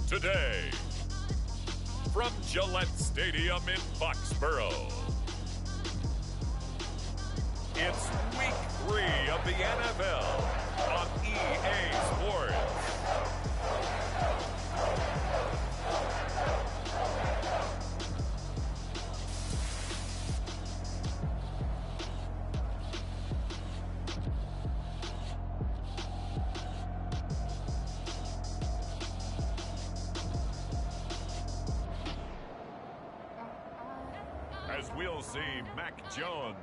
Today, from Gillette Stadium in Foxborough, it's Week 3 of the NFL on EA Sports. As we'll see Mac Jones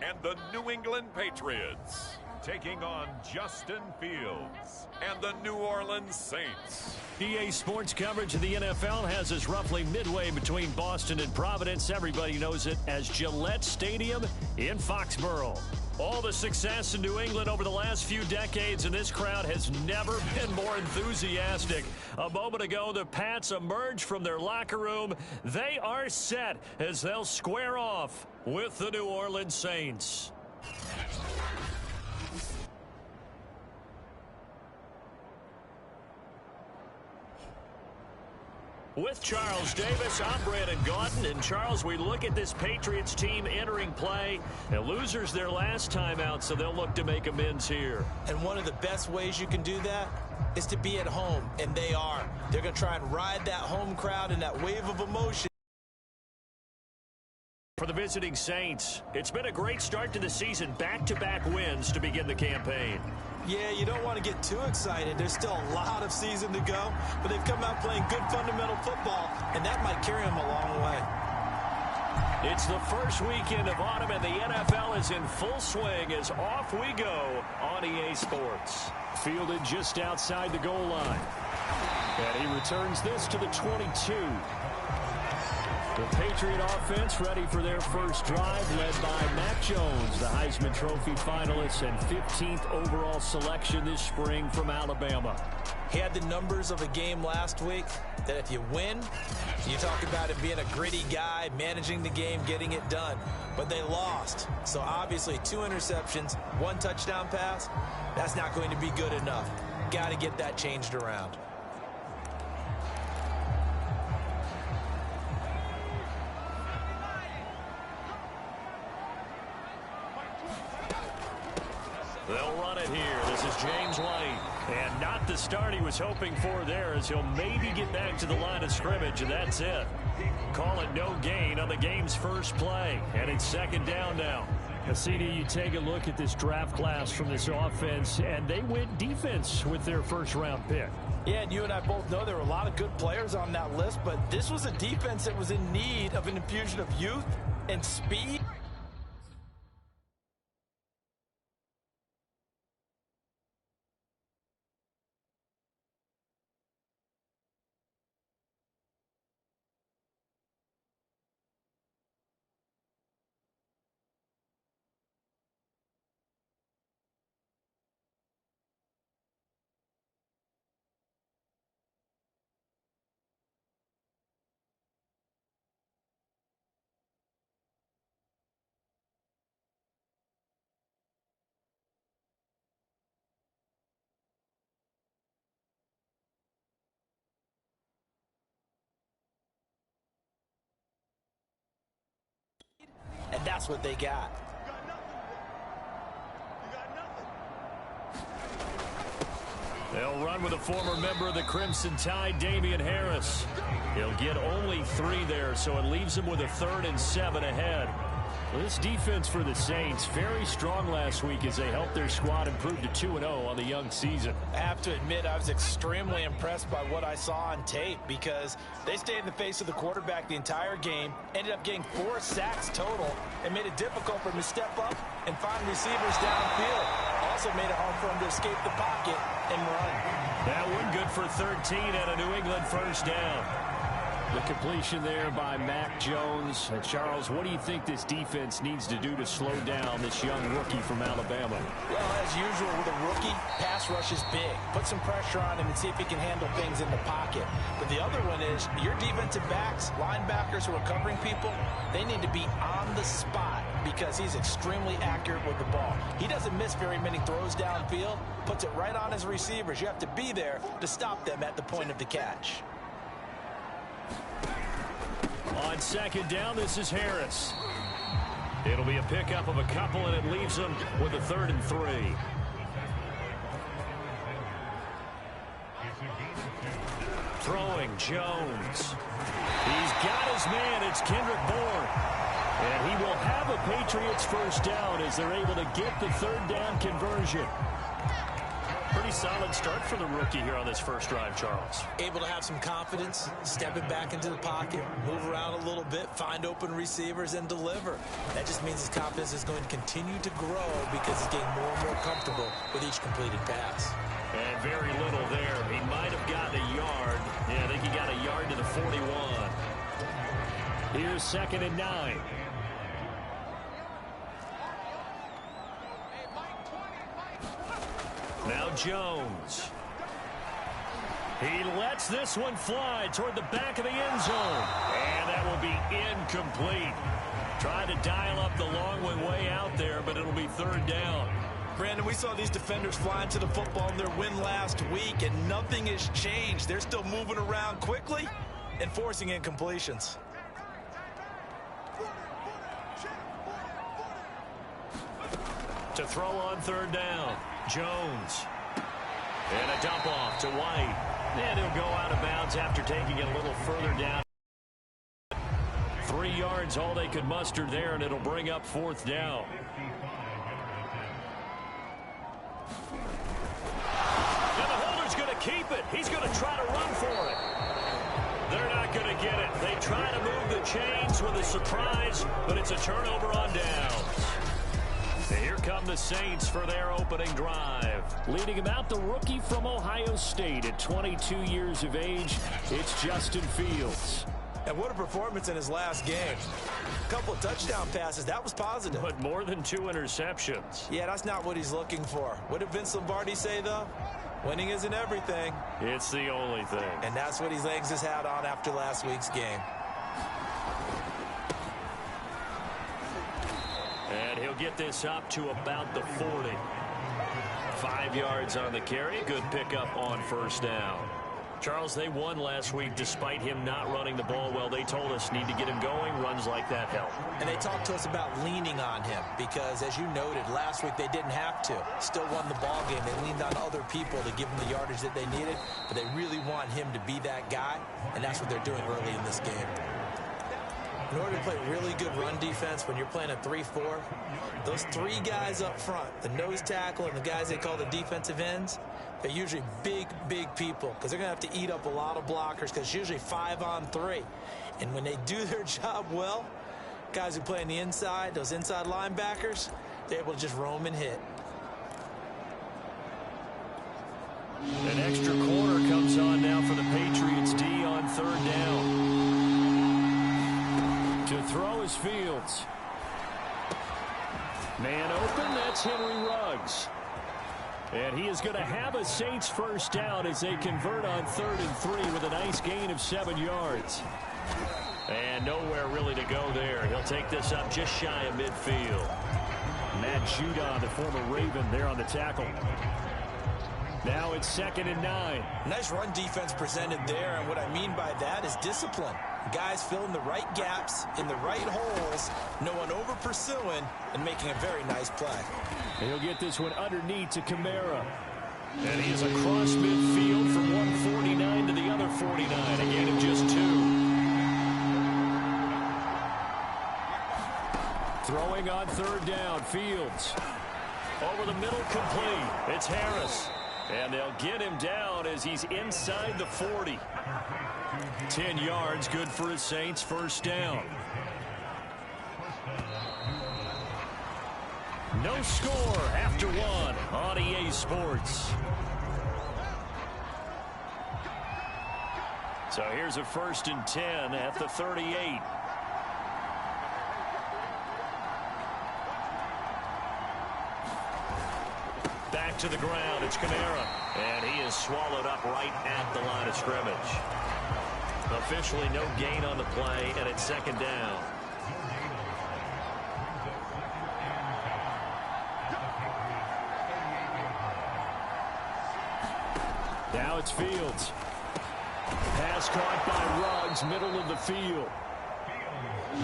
and the New England Patriots taking on Justin Fields and the New Orleans Saints. EA Sports coverage of the NFL has us roughly midway between Boston and Providence. Everybody knows it as Gillette Stadium in Foxborough. All the success in New England over the last few decades, and this crowd has never been more enthusiastic. A moment ago, the Pats emerged from their locker room. They are set as they'll square off with the New Orleans Saints. With Charles Davis, I'm Brandon Gaudin. And Charles, we look at this Patriots team entering play. The losers their last time out, so they'll look to make amends here. And one of the best ways you can do that is to be at home, and they are. They're going to try and ride that home crowd and that wave of emotion. For the visiting Saints, it's been a great start to the season. Back-to-back wins to begin the campaign. Yeah, you don't want to get too excited. There's still a lot of season to go, but they've come out playing good fundamental football, and that might carry them a long way. It's the first weekend of autumn, and the NFL is in full swing as off we go on EA Sports. Fielded just outside the goal line. And he returns this to the 22. The Patriot offense ready for their first drive, led by Mac Jones, the Heisman Trophy finalist and 15th overall selection this spring from Alabama. He had the numbers of a game last week that if you win, you talk about him being a gritty guy, managing the game, getting it done. But they lost. So obviously 2 interceptions, 1 touchdown pass, that's not going to be good enough. Got to get that changed around. They'll run it here. This is James White. And not the start he was hoping for there, as he'll maybe get back to the line of scrimmage, and that's it. Call it no gain on the game's first play. And it's second down now. CD, you take a look at this draft class from this offense, and they went defense with their first-round pick. Yeah, and you and I both know there were a lot of good players on that list, but this was a defense that was in need of an infusion of youth and speed. And that's what they got. They'll run with a former member of the Crimson Tide, Damian Harris. He'll get only 3 there, so it leaves him with a 3rd and 7 ahead. Well, this defense for the Saints, very strong last week as they helped their squad improve to 2-0 on the young season. I have to admit, I was extremely impressed by what I saw on tape because they stayed in the face of the quarterback the entire game, ended up getting 4 sacks total, and made it difficult for him to step up and find receivers downfield. Also made it hard for him to escape the pocket and run. That one good for 13 and a New England first down. The completion there by Mac Jones. And Charles, what do you think this defense needs to do to slow down this young rookie from Alabama? Well, as usual with a rookie, pass rush is big. Put some pressure on him and see if he can handle things in the pocket. But the other one is your defensive backs, linebackers who are covering people, they need to be on the spot because he's extremely accurate with the ball. He doesn't miss very many throws downfield, puts it right on his receivers. You have to be there to stop them at the point of the catch. On second down, this is Harris. It'll be a pickup of a couple, and it leaves them with a 3rd and 3. Throwing, Jones. He's got his man. It's Kendrick Bourne. And he will have a Patriots first down as they're able to get the 3rd down conversion. Pretty solid start for the rookie here on this first drive, Charles. Able to have some confidence, stepping back into the pocket, move around a little bit, find open receivers, and deliver. That just means his confidence is going to continue to grow because he's getting more and more comfortable with each completed pass. And very little there. He might have gotten a yard. Yeah, I think he got a yard to the 41. Here's 2nd and 9. Now Jones. He lets this one fly toward the back of the end zone. And that will be incomplete. Trying to dial up the long way out there, but it'll be 3rd down. Brandon, we saw these defenders fly into the football in their win last week, and nothing has changed. They're still moving around quickly and forcing incompletions. To throw on 3rd down, Jones. And a dump off to White. And he'll go out of bounds after taking it a little further down. 3 yards, all they could muster there, and it'll bring up 4th down. And the holder's going to keep it. He's going to try to run for it. They're not going to get it. They try to move the chains with a surprise, but it's a turnover on downs. Here come the Saints for their opening drive. Leading him out, the rookie from Ohio State at 22 years of age. It's Justin Fields. And what a performance in his last game. A couple of touchdown passes. That was positive. But more than 2 interceptions. Yeah, that's not what he's looking for. What did Vince Lombardi say, though? Winning isn't everything. It's the only thing. And that's what he hangs his hat on after last week's game. And he'll get this up to about the 40. 5 yards on the carry. Good pickup on 1st down. Charles, they won last week despite him not running the ball well. They told us need to get him going. Runs like that help. And they talked to us about leaning on him because, as you noted, last week they didn't have to. Still won the ball game. They leaned on other people to give them the yardage that they needed. But they really want him to be that guy, and that's what they're doing early in this game. In order to play really good run defense when you're playing a 3-4, those 3 guys up front, the nose tackle and the guys they call the defensive ends, they're usually big, big people because they're going to have to eat up a lot of blockers because it's usually 5 on 3. And when they do their job well, guys who play on the inside, those inside linebackers, they're able to just roam and hit. An extra corner comes on now for the Patriots D on 3rd down. To throw is Fields. Man open, that's Henry Ruggs. And he is going to have a Saints first down as they convert on 3rd and 3 with a nice gain of 7 yards. And nowhere really to go there. He'll take this up just shy of midfield. Matt Judon, the former Raven, there on the tackle. Now it's 2nd and 9. Nice run defense presented there, and what I mean by that is discipline. Guys filling the right gaps in the right holes, no one over pursuing, and making a very nice play. And he'll get this one underneath to Kamara. And he is across midfield from one 49 to the other 49, a gain of just 2. Throwing on 3rd down, Fields. Over the middle, complete. It's Harris. And they'll get him down as he's inside the 40. 10 yards, good for his Saints first down. No score after 1 on EA Sports. So here's a 1st and 10 at the 38. Back to the ground, it's Kamara. And he is swallowed up right at the line of scrimmage. Officially no gain on the play, and it's 2nd down. it's Fields. Pass caught by Ruggs, middle of the field.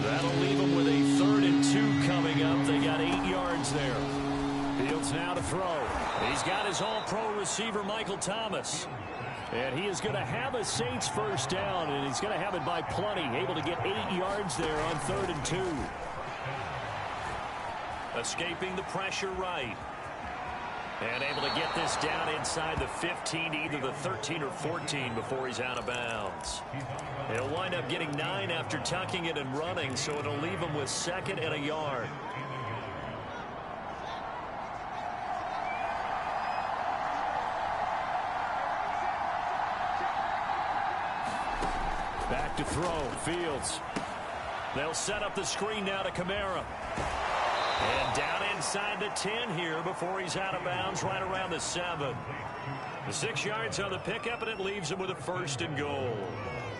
That'll leave them with a 3rd and 2 coming up. They got 8 yards there. Fields now to throw. He's got his all-pro receiver, Michael Thomas. And he is going to have a Saints first down, and he's going to have it by plenty. Able to get 8 yards there on 3rd and 2. Escaping the pressure right. And able to get this down inside the 15, either the 13 or 14 before he's out of bounds. He'll wind up getting 9 after tucking it and running, so it'll leave him with 2nd and a yard. Back to throw, Fields. They'll set up the screen now to Kamara. And down inside the 10 here before he's out of bounds, right around the 7. The 6 yards on the pickup, and it leaves him with a 1st and goal.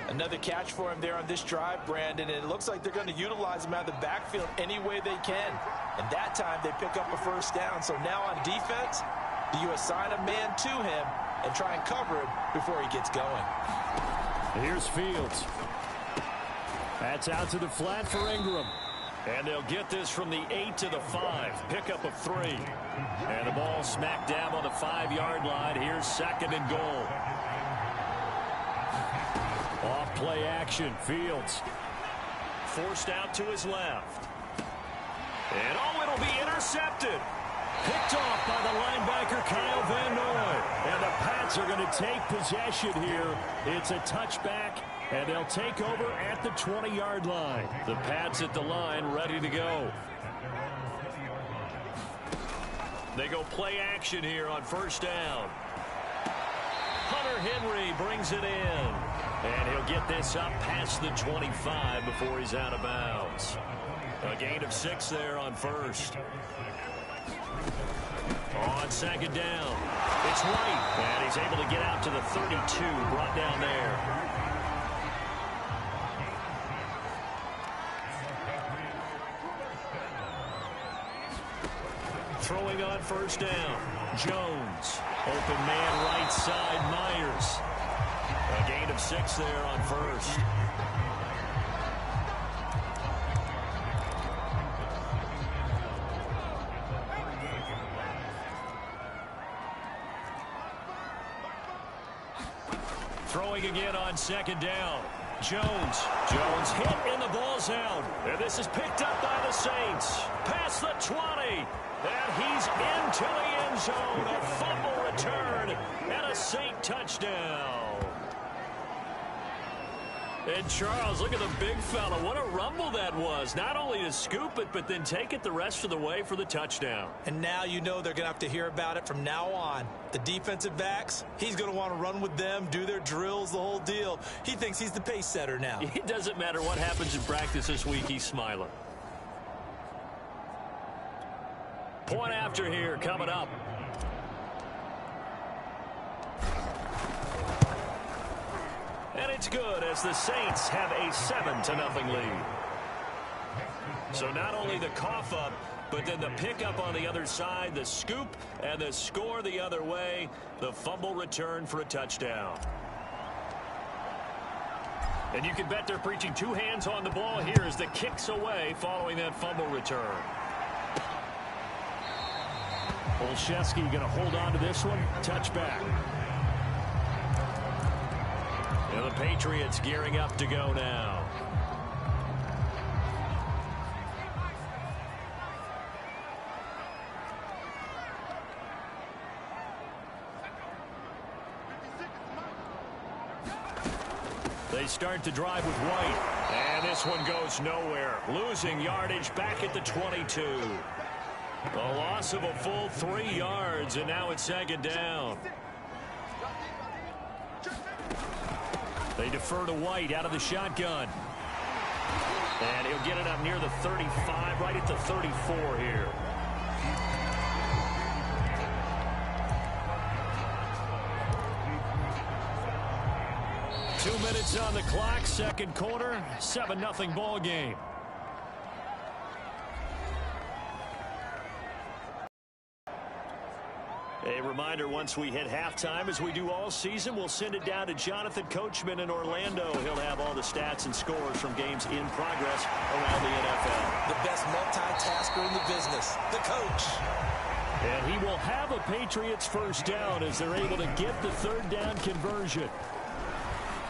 Another catch for him there on this drive, Brandon, and it looks like they're going to utilize him out of the backfield any way they can. And that time they pick up a 1st down. So now on defense, do you assign a man to him and try and cover him before he gets going? Here's Fields. That's out to the flat for Ingram. And they'll get this from the 8 to the 5. Pickup of 3. And the ball smack dab on the 5-yard line. Here's 2nd and goal. Off play action. Fields. Forced out to his left. And it'll be intercepted. Picked off by the linebacker Kyle Van Noy. And the Pats are going to take possession here. It's a touchback, and they'll take over at the 20-yard line. The Pats at the line, ready to go. They go play action here on 1st down. Hunter Henry brings it in. And he'll get this up past the 25 before he's out of bounds. A gain of 6 there on 1st. On 2nd down, it's White, and he's able to get out to the 32, brought down there. Throwing on 1st down, Jones. Open man right side, Myers. A gain of 6 there on 1st. Throwing again on 2nd down. Jones hit and the ball's out. And this is picked up by the Saints. Past the 20. And he's into the end zone. A fumble return and a Saint touchdown. And Charles, look at the big fella. What a rumble that was. Not only to scoop it, but then take it the rest of the way for the touchdown. And now you know they're going to have to hear about it from now on. The defensive backs, he's going to want to run with them, do their drills, the whole deal. He thinks he's the pace setter now. It doesn't matter what happens in practice this week, he's smiling. Point after here coming up. And it's good as the Saints have a 7-0 lead. So not only the cough up, but then the pickup on the other side, the scoop, and the score the other way, the fumble return for a touchdown. And you can bet they're preaching 2 hands on the ball here as the kicks away following that fumble return. Olszewski going to hold on to this one. Touchback. And the Patriots gearing up to go now. They start to drive with White. And this one goes nowhere. Losing yardage back at the 22. A loss of a full 3 yards, and now it's 2nd down. They defer to White out of the shotgun. And he'll get it up near the 35, right at the 34 here. Two minutes on the clock, 2nd quarter, 7-0 ball game. A reminder. reminder once we hit halftime, as we do all season, we'll send it down to Jonathan Coachman in Orlando. He'll have all the stats and scores from games in progress around the NFL. The best multitasker in the business, the coach. And he will have a Patriots first down as they're able to get the third down conversion.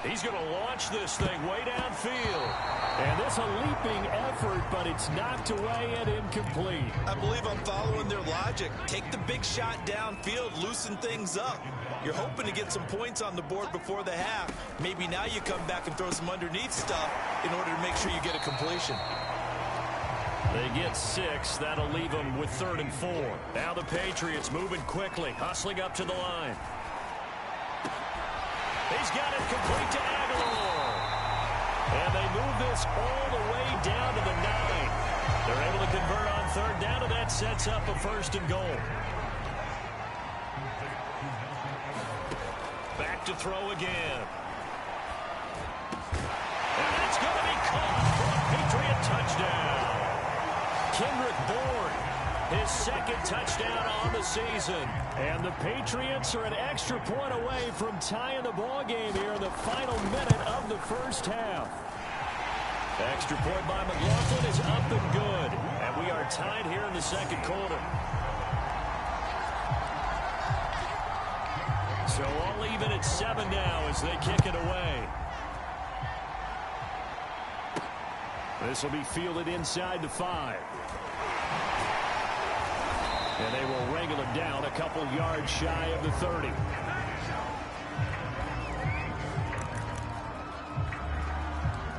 He's going to launch this thing way downfield. And this a leaping effort, but it's knocked away and incomplete. I believe I'm following their logic. Take the big shot downfield, loosen things up. You're hoping to get some points on the board before the half. Maybe now you come back and throw some underneath stuff in order to make sure you get a completion. They get 6. That'll leave them with 3rd and 4. Now the Patriots moving quickly, hustling up to the line. He's got it complete to Aguilar. And they move this all the way down to the 9. They're able to convert on 3rd down, and that sets up a 1st and goal. Back to throw again. And it's going to be caught for a Patriot touchdown. Kendrick Bourne, his 2nd touchdown on the season. And the Patriots are an extra point away from tying the ball game here in the final minute of the first half. Extra point by McLaughlin is up and good. And we are tied here in the 2nd quarter. So all even at 7 now as they kick it away. This will be fielded inside the 5. And they will wrangle it down a couple yards shy of the 30.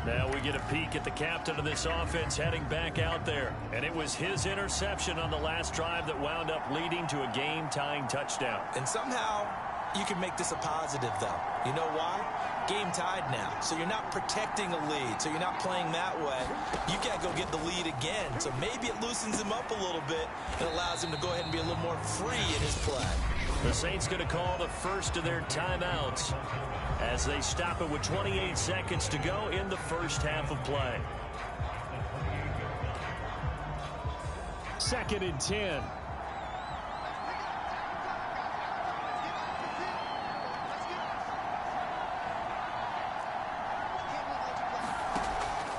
Now we get a peek at the captain of this offense heading back out there. And it was his interception on the last drive that wound up leading to a game-tying touchdown. And somehow you can make this a positive, though. You know why? Game tied now. So you're not protecting a lead. So you're not playing that way. You can't go get the lead again. So maybe it loosens him up a little bit and allows him to go ahead and be a little more free in his play. The Saints going to call the first of their timeouts as they stop it with 28 seconds to go in the first half of play. 2nd and 10.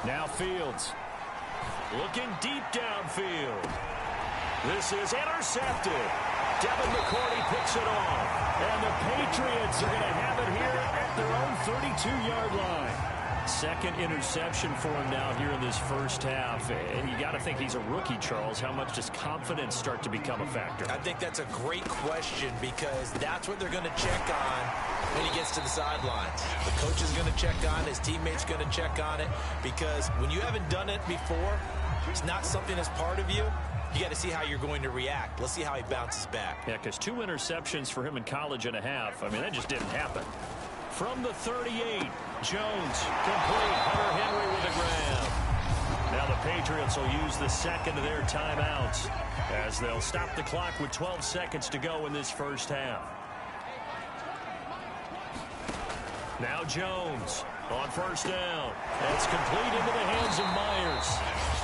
Now Fields looking deep downfield. This is intercepted. Devin McCourty picks it off. And the Patriots are going to have it here at their own 32-yard line. 2nd interception for him now here in this first half. And you got to think he's a rookie, Charles. How much does confidence start to become a factor? I think that's a great question because that's what they're going to check on when he gets to the sidelines. The coach is going to check on it. His teammate's going to check on it because when you haven't done it before, it's not something that's part of you. You got to see how you're going to react. Let's see how he bounces back. Yeah, because 2 interceptions for him in college and a half. I mean, that just didn't happen. From the 38, Jones complete. Hunter Henry with the grab. Now the Patriots will use the 2nd of their timeouts as they'll stop the clock with 12 seconds to go in this first half. Now Jones on 1st down. That's complete into the hands of Myers.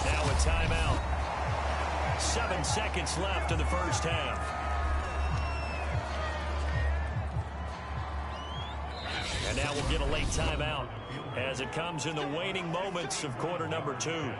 Now a timeout. 7 seconds left in the first half. And now we'll get a late timeout as it comes in the waning moments of quarter number 2.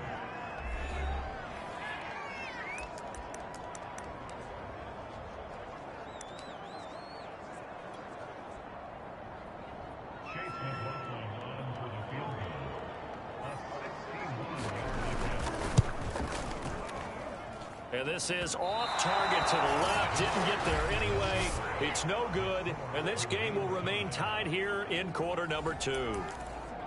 And this is off target to the left. Didn't get there anyway. It's no good. And this game will remain tied here in quarter number 2.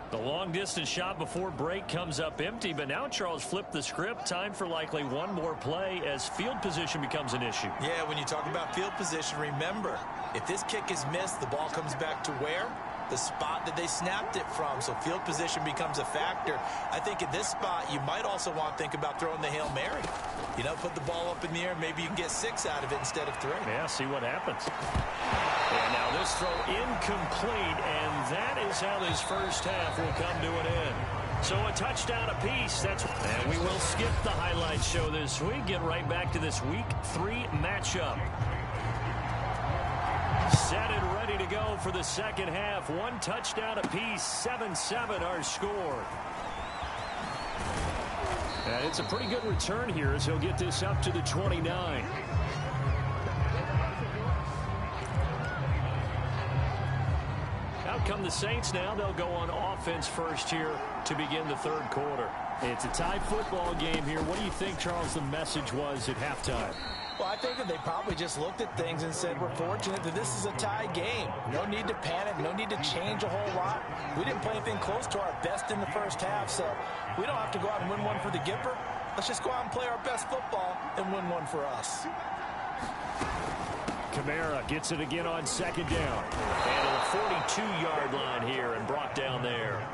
The long-distance shot before break comes up empty. But now Charles flipped the script. Time for likely one more play as field position becomes an issue. Yeah, when you talk about field position, remember, if this kick is missed, the ball comes back to where? The spot that they snapped it from. So field position becomes a factor. I think at this spot, you might also want to think about throwing the Hail Mary. You know, put the ball up in the air. Maybe you can get 6 out of it instead of 3. Yeah, see what happens. And now this throw incomplete, and that is how this first half will come to an end. So a touchdown apiece. And we will skip the highlights show this week. Get right back to this Week 3 matchup. Set and ready to go for the second half. One touchdown apiece, 7-7 our score. And it's a pretty good return here as he'll get this up to the 29. Out come the Saints now. They'll go on offense first here to begin the third quarter. It's a tie football game here. What do you think, Charles, the message was at halftime? Well, I think that they probably just looked at things and said, we're fortunate that this is a tie game. No need to panic. No need to change a whole lot. We didn't play anything close to our best in the first half, so we don't have to go out and win one for the Gipper. Let's just go out and play our best football and win one for us. Kamara gets it again on second down. And a 42-yard line here and brought down there.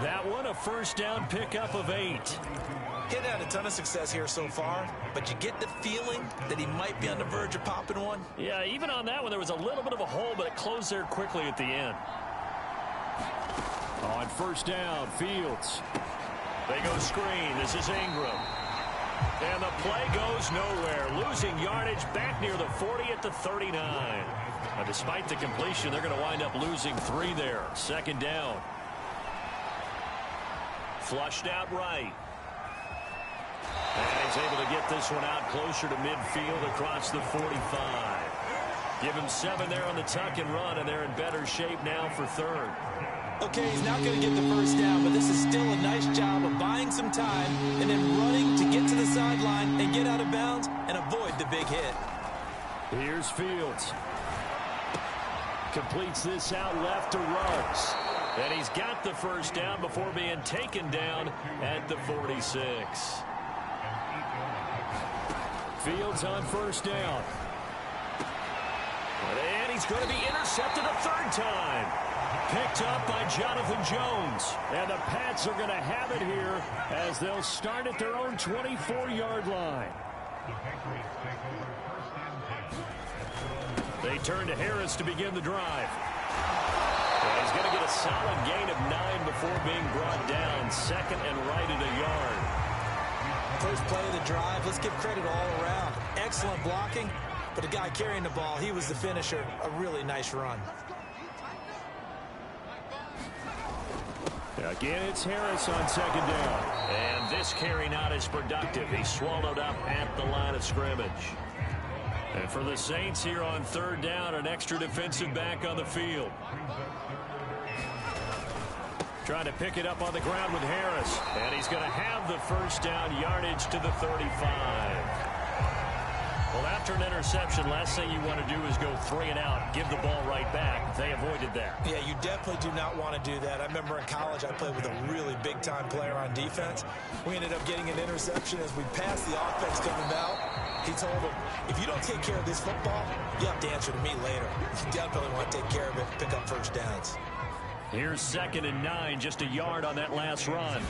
That one a first down pickup of 8. He had a ton of success here so far, but you get the feeling that he might be on the verge of popping one. Yeah, even on that one, there was a little bit of a hole, but it closed there quickly at the end. On first down, Fields. They go screen. This is Ingram. And the play goes nowhere. Losing yardage back near the 40 at the 39. Now, despite the completion, they're going to wind up losing 3 there. Second down. Flushed out right. And he's able to get this one out closer to midfield across the 45. Give him 7 there on the tuck and run, and they're in better shape now for third. Okay, he's not going to get the first down, but this is still a nice job of buying some time and then running to get to the sideline and get out of bounds and avoid the big hit. Here's Fields. Completes this out left to Ruggs. And he's got the first down before being taken down at the 46. Fields on first down. And he's going to be intercepted a third time. Picked up by Jonathan Jones. And the Pats are going to have it here as they'll start at their own 24-yard line. They turn to Harris to begin the drive. And he's going to get a solid gain of 9 before being brought down. Second and right at a yard. First play of the drive. Let's give credit all around. Excellent blocking. But the guy carrying the ball, he was the finisher. A really nice run. Again, it's Harris on second down. And this carry not as productive. He's swallowed up at the line of scrimmage. And for the Saints here on third down, an extra defensive back on the field. Trying to pick it up on the ground with Harris. And he's going to have the first down yardage to the 35. Well, after an interception, last thing you want to do is go 3 and out, give the ball right back. They avoided that. Yeah, you definitely do not want to do that. I remember in college I played with a really big-time player on defense. We ended up getting an interception as we passed the offense coming out. He told him, if you don't take care of this football, you have to answer to me later. You definitely want to take care of it, pick up first downs. Here's 2nd and 9, just a yard on that last run.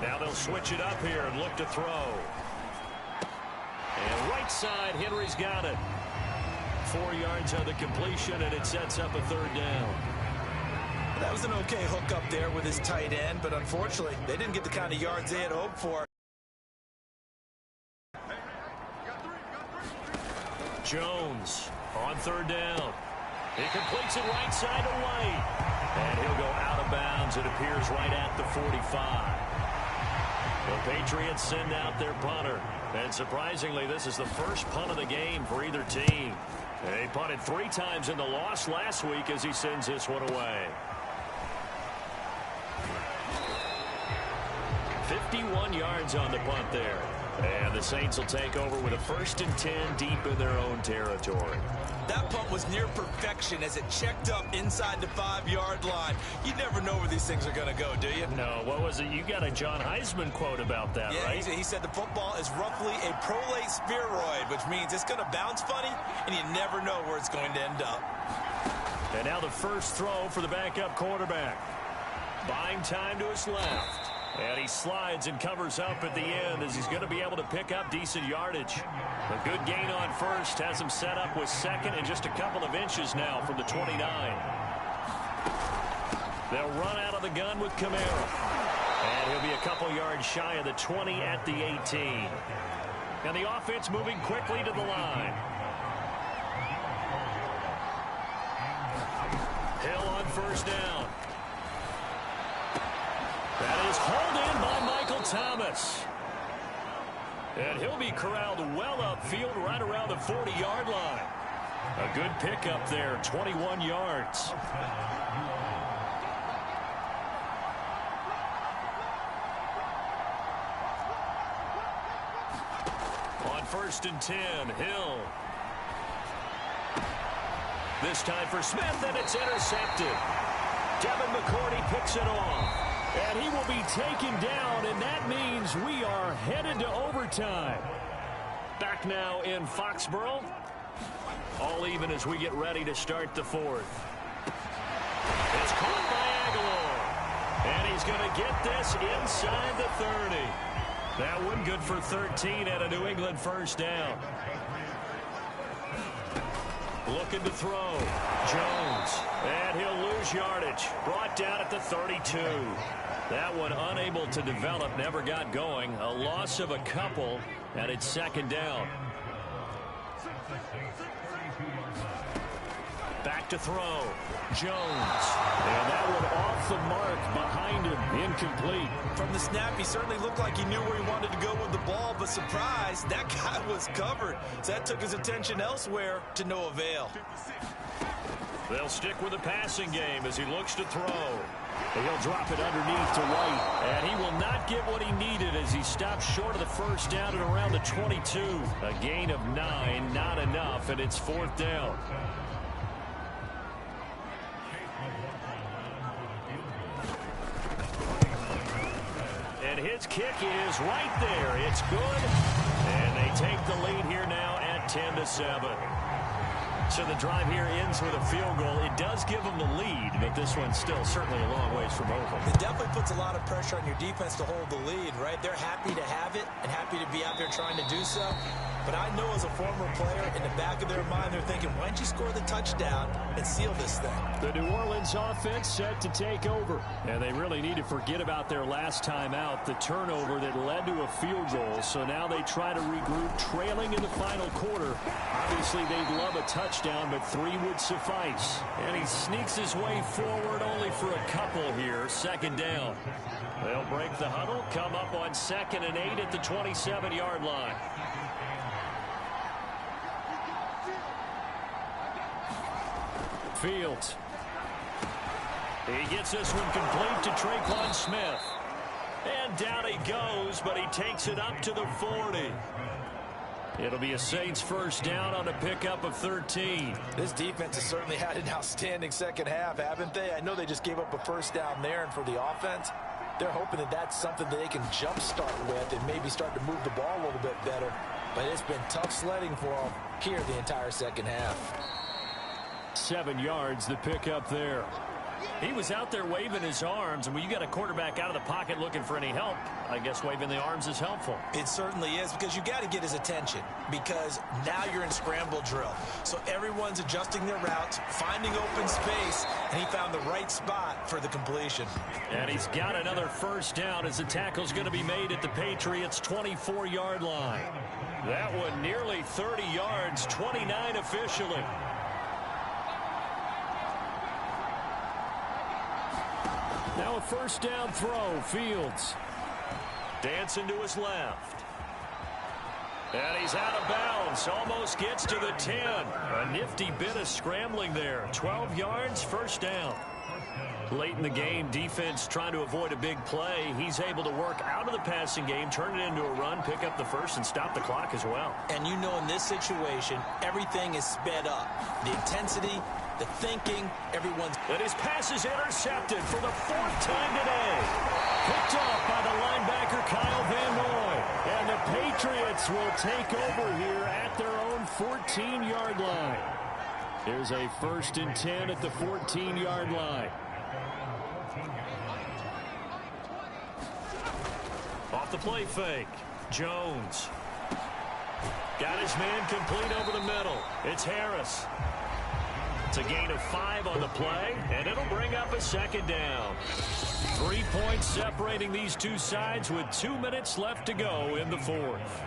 Now they'll switch it up here and look to throw. And right side, Henry's got it. 4 yards on the completion, and it sets up a third down. That was an okay hook up there with his tight end, but unfortunately, they didn't get the kind of yards they had hoped for. Jones on third down. He completes it right side to White. And he'll go out of bounds, it appears, right at the 45. The Patriots send out their punter. And surprisingly, this is the first punt of the game for either team. They punted 3 times in the loss last week as he sends this one away. 51 yards on the punt there. And the Saints will take over with a 1st and 10 deep in their own territory. That punt was near perfection as it checked up inside the 5-yard line. You never know where these things are going to go, do you? No, what was it? You got a John Heisman quote about that, yeah, right? He said the football is roughly a prolate spheroid, which means it's going to bounce funny, and you never know where it's going to end up. And now the first throw for the backup quarterback. Buying time to his left. And he slides and covers up at the end as he's going to be able to pick up decent yardage. A good gain on first has him set up with 2nd and just a couple of inches now from the 29. They'll run out of the gun with Kamara. And he'll be a couple yards shy of the 20 at the 18. And the offense moving quickly to the line. first down. That is hauled in by Michael Thomas. And he'll be corralled well upfield right around the 40-yard line. A good pickup there, 21 yards. On 1st and 10, Hill. This time for Smith, and it's intercepted. Devin McCourty picks it off. And he will be taken down, and that means we are headed to overtime. Back now in Foxborough. All even as we get ready to start the fourth. It's caught by Aguilar. And he's going to get this inside the 30. That one good for 13 and a New England first down. Looking to throw. Jones. And he'll lose yardage. Brought down at the 32. That one unable to develop, never got going. A loss of a couple, and it's second down. Back to throw. Jones. And that one off the mark behind him. Incomplete. From the snap, he certainly looked like he knew where he wanted to go with the ball, but surprise, that guy was covered. So that took his attention elsewhere to no avail. They'll stick with the passing game as he looks to throw. And he'll drop it underneath to White. And he will not get what he needed as he stops short of the first down at around the 22. A gain of 9, not enough, and it's fourth down. And his kick is right there. It's good. And they take the lead here now at 10-7. So the drive here ends with a field goal. It does give them the lead, but this one's still certainly a long ways from over. It definitely puts a lot of pressure on your defense to hold the lead, right? They're happy to have it and happy to be out there trying to do so. But I know as a former player, in the back of their mind, they're thinking, why don't you score the touchdown and seal this thing? The New Orleans offense set to take over. And they really need to forget about their last time out, the turnover that led to a field goal. So now they try to regroup, trailing in the final quarter. Obviously, they'd love a touchdown, but 3 would suffice. And he sneaks his way forward only for a couple here. Second down. They'll break the huddle, come up on 2nd and 8 at the 27-yard line. Fields. He gets this one complete to Tre'Quan Smith. And down he goes, but he takes it up to the 40. It'll be a Saints first down on a pickup of 13. This defense has certainly had an outstanding second half, haven't they? I know they just gave up a first down there, and for the offense, they're hoping that that's something that they can jumpstart with and maybe start to move the ball a little bit better. But it's been tough sledding for them here the entire second half. 7 yards, the pickup there. He was out there waving his arms, and when you got a quarterback out of the pocket looking for any help, I guess waving the arms is helpful. It certainly is, because you got to get his attention, because now you're in scramble drill. So everyone's adjusting their routes, finding open space, and he found the right spot for the completion. And he's got another first down as the tackle's going to be made at the Patriots' 24-yard line. That one nearly 30 yards, 29 officially. Now a first down throw, Fields. Dancing to his left. And he's out of bounds, almost gets to the 10. A nifty bit of scrambling there. 12 yards, first down. Late in the game, defense trying to avoid a big play. He's able to work out of the passing game, turn it into a run, pick up the first, and stop the clock as well. And you know in this situation, everything is sped up. The intensity, the thinking, everyone's... And his pass is intercepted for the 4th time today. Picked off by the linebacker Kyle Van Noy. And the Patriots will take over here at their own 14-yard line. There's a 1st and 10 at the 14-yard line. Off the play fake, Jones. Got his man complete over the middle. It's Harris. It's a gain of 5 on the play, and it'll bring up a second down. 3 points separating these two sides with 2 minutes left to go in the fourth.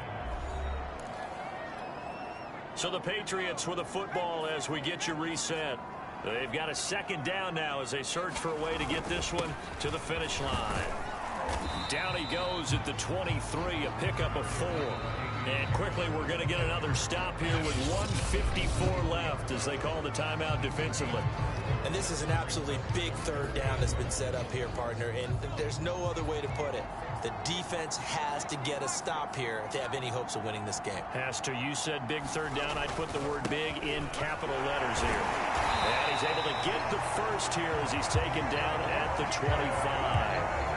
So the Patriots with a football as we get you reset. They've got a second down now as they search for a way to get this one to the finish line. Down he goes at the 23, a pickup of 4. And quickly we're going to get another stop here with 1:54 left as they call the timeout defensively. And this is an absolutely big third down that's been set up here, partner, and there's no other way to put it. The defense has to get a stop here if they have any hopes of winning this game. Has to. You said big third down. I'd put the word big in capital letters here. And he's able to get the first here as he's taken down at the 25.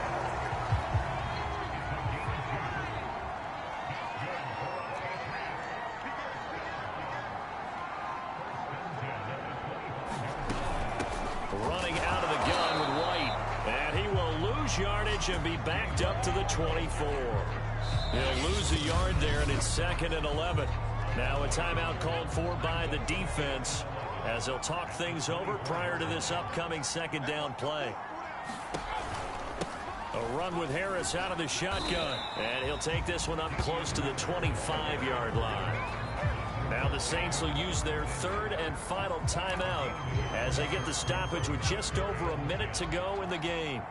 Running out of the gun with White. And he will lose yardage and be backed up to the 24. He'll lose a yard there, and it's 2nd and 11. Now a timeout called for by the defense as they'll talk things over prior to this upcoming second down play. A run with Harris out of the shotgun. And he'll take this one up close to the 25-yard line. Now the Saints will use their third and final timeout as they get the stoppage with just over a minute to go in the game.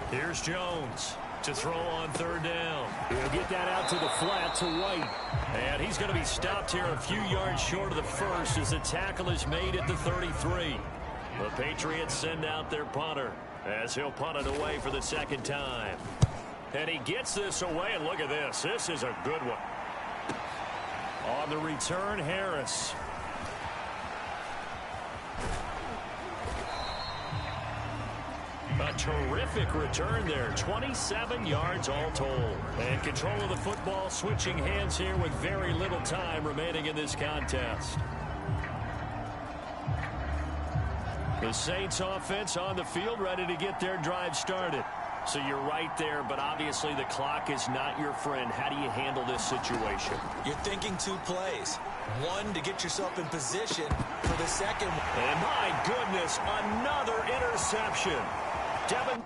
Here's Jones to throw on third down. He'll get that out to the flat to White. And he's going to be stopped here a few yards short of the first as the tackle is made at the 33. The Patriots send out their punter as he'll punt it away for the second time. And he gets this away, and look at this. This is a good one. On the return, Harris. A terrific return there. 27 yards all told. And control of the football switching hands here with very little time remaining in this contest. The Saints offense on the field ready to get their drive started. So you're right there, but obviously the clock is not your friend. How do you handle this situation? You're thinking 2 plays. One, to get yourself in position for the second. And my goodness, another interception. Devin